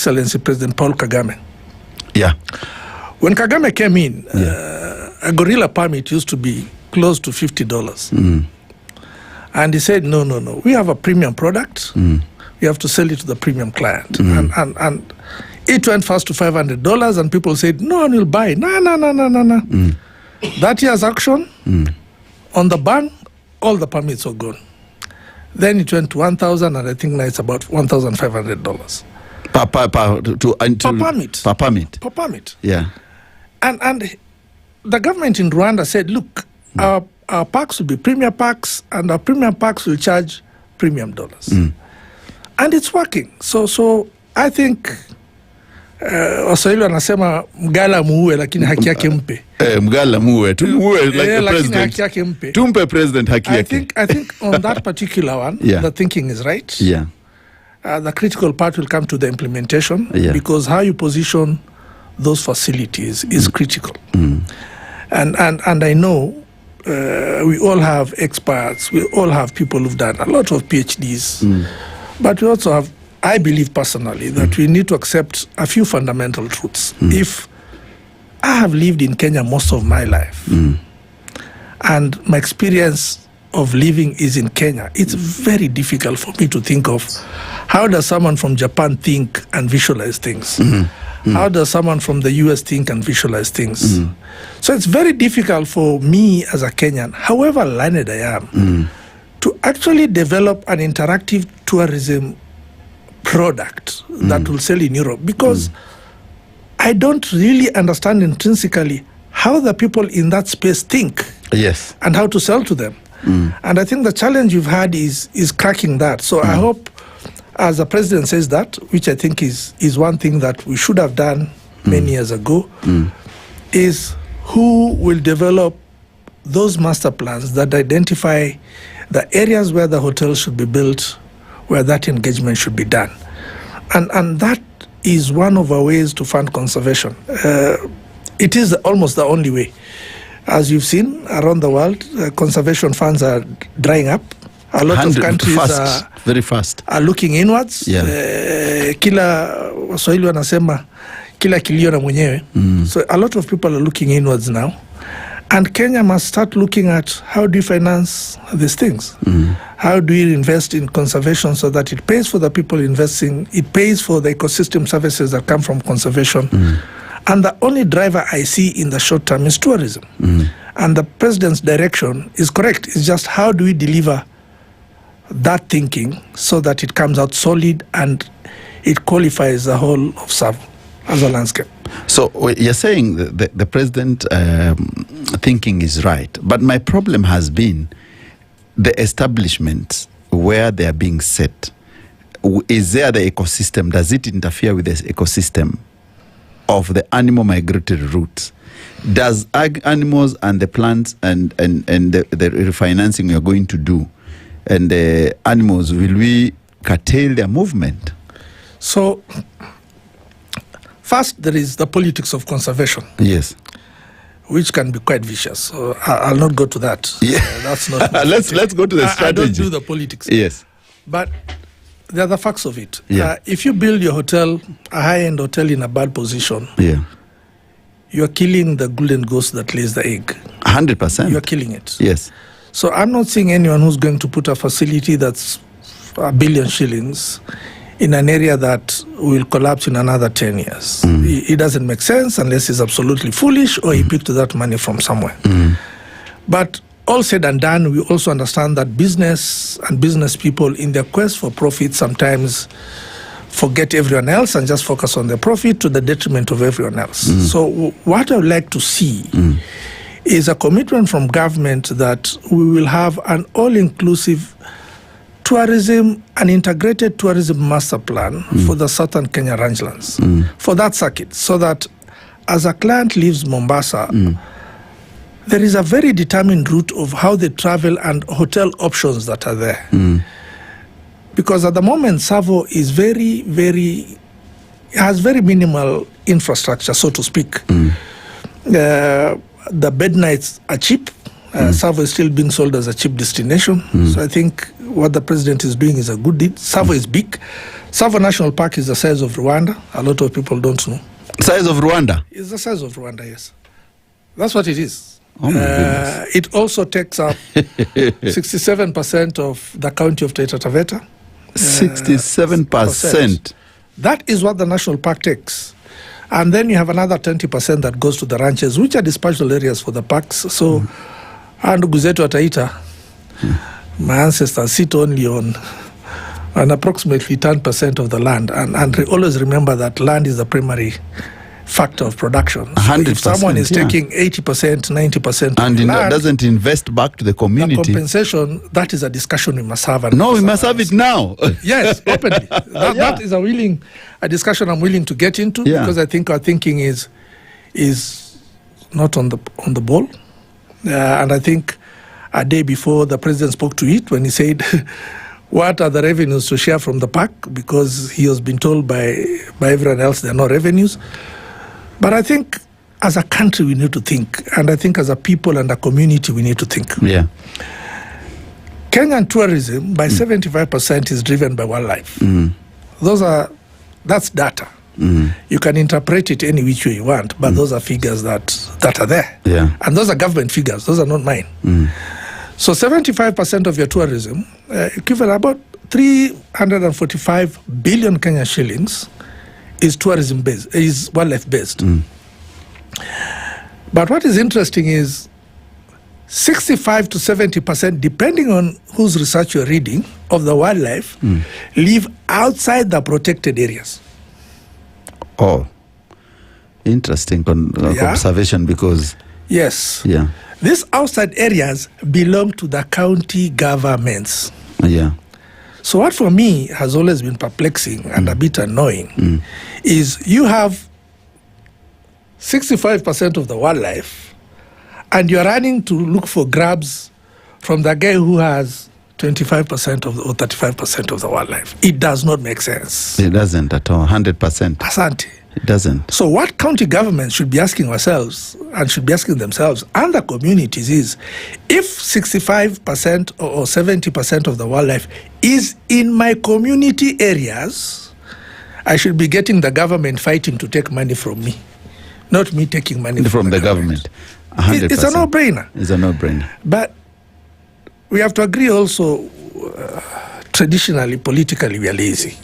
Excellency President Paul Kagame. Yeah. When Kagame came in, a gorilla permit used to be close to $50. And he said, no, we have a premium product. We have to sell it to the premium client. And it went first to $500, and people said, no one will buy. No. That year's action, on the ban, all the permits were gone. Then it went to $1,000, and I think now it's about $1,500. Per permit. Per permit. Yeah. And the government in Rwanda said, look, our packs will be premium packs, and our premium packs will charge premium dollars. And it's working. So I think Waswahili wanasema mgala muue lakini haki yake mpe. Mgala muue, tumuue like the president. Haki yake mpe. Tumpe president haki yake. I think on that particular one, the thinking is right. Yeah. The critical part will come to the implementation, because how you position those facilities is critical. And I know we all have experts, we all have people who've done a lot of PhDs, but we also have, I believe personally, that we need to accept a few fundamental truths. If I have lived in Kenya most of my life, and my experience of living is in Kenya, it's very difficult for me to think of how does someone from Japan think and visualize things. How does someone from the US think and visualize things? So it's very difficult for me as a Kenyan, however learned I am, to actually develop an interactive tourism product that will sell in Europe, because I don't really understand intrinsically how the people in that space think and how to sell to them. And I think the challenge you've had is cracking that. So I hope, as the president says that, which I think is one thing that we should have done many years ago, is who will develop those master plans that identify the areas where the hotels should be built, where that engagement should be done. And that is one of our ways to fund conservation. It is almost the only way. As you've seen around the world, conservation funds are drying up. A lot of countries very fast are looking inwards. Kila Waswahili wanasema kila kilio na mwenyewe. So a lot of people are looking inwards now. And Kenya must start looking at how do you finance these things? How do you invest in conservation so that it pays for the people investing, it pays for the ecosystem services that come from conservation. And the only driver I see in the short term is tourism. And the president's direction is correct. It's just how do we deliver that thinking so that it comes out solid and it qualifies the whole of Savo as a landscape. So you're saying the president thinking is right, but my problem has been the establishments where they are being set. Is there the ecosystem? Does it interfere with the ecosystem of the animal migratory routes? Does animals and the plants and the refinancing you're going to do and the animals, will we curtail their movement? So first, there is the politics of conservation. Yes. Which can be quite vicious. So I'll not go to that. That's not. let's go to the strategy. I don't do the politics. Yes. But there are the facts of it. If you build your hotel, a high-end hotel in a bad position, you're killing the golden goose that lays the egg. 100%. You're killing it. Yes. So I'm not seeing anyone who's going to put a facility that's $1 billion shillings in an area that will collapse in another 10 years. It doesn't make sense unless he's absolutely foolish or he picked that money from somewhere. But all said and done, we also understand that business and business people in their quest for profit sometimes forget everyone else and just focus on their profit to the detriment of everyone else. So what I would like to see is a commitment from government that we will have an all-inclusive tourism, an integrated tourism master plan for the southern Kenya rangelands, for that circuit, so that as a client leaves Mombasa, there is a very determined route of how they travel and hotel options that are there. Because at the moment, Savo is has very minimal infrastructure, so to speak. The bed nights are cheap. Savo is still being sold as a cheap destination. So I think what the president is doing is a good deed. Savo is big. Savo National Park is the size of Rwanda. A lot of people don't know. Size of Rwanda? It's the size of Rwanda, yes. That's what it is. Oh my goodness. It also takes up 67% of the county of Taita Taveta. 67%? That is what the national park takes. And then you have another 20% that goes to the ranches, which are dispatchable areas for the parks. So, and Guzeto Taita, my ancestors sit only on approximately 10% of the land. And always remember that land is the primary factor of production. So 100%, if someone is taking 80%, 90% and land, doesn't invest back to the community, the compensation, that is a discussion we must have. No, we must have it now. Yes, openly. That is a discussion I'm willing to get into, because I think our thinking is not on the ball. And I think a day before the president spoke to it, when he said, what are the revenues to share from the park? Because he has been told by everyone else there are no revenues. But I think as a country we need to think, and I think as a people and a community we need to think. Yeah. Kenyan tourism by 75% is driven by wildlife. That's data. You can interpret it any which way you want, but those are figures that are there. Yeah. And those are government figures, those are not mine. So 75% of your tourism, equivalent about 345 billion Kenyan shillings, is tourism based, is wildlife based. But what is interesting is 65 to 70%, depending on whose research you're reading, of the wildlife live outside the protected areas. Oh, interesting observation, because yes, these outside areas belong to the county governments. So what for me has always been perplexing and a bit annoying is you have 65% of the wildlife and you're running to look for grabs from the guy who has 25% or 35% of the wildlife. It does not make sense. It doesn't at all, 100%. Asante. It doesn't. So what county governments should be asking ourselves and should be asking themselves and the communities is, if 65% or 70% of the wildlife is in my community areas, I should be getting the government fighting to take money from me, not me taking money from the government. 100%. It's a no-brainer. It's a no-brainer. But we have to agree also, traditionally, politically, we are lazy.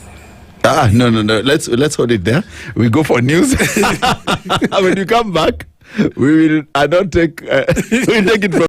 No. Let's hold it there. We go for news. When you come back, we will. I don't take. We'll take it from.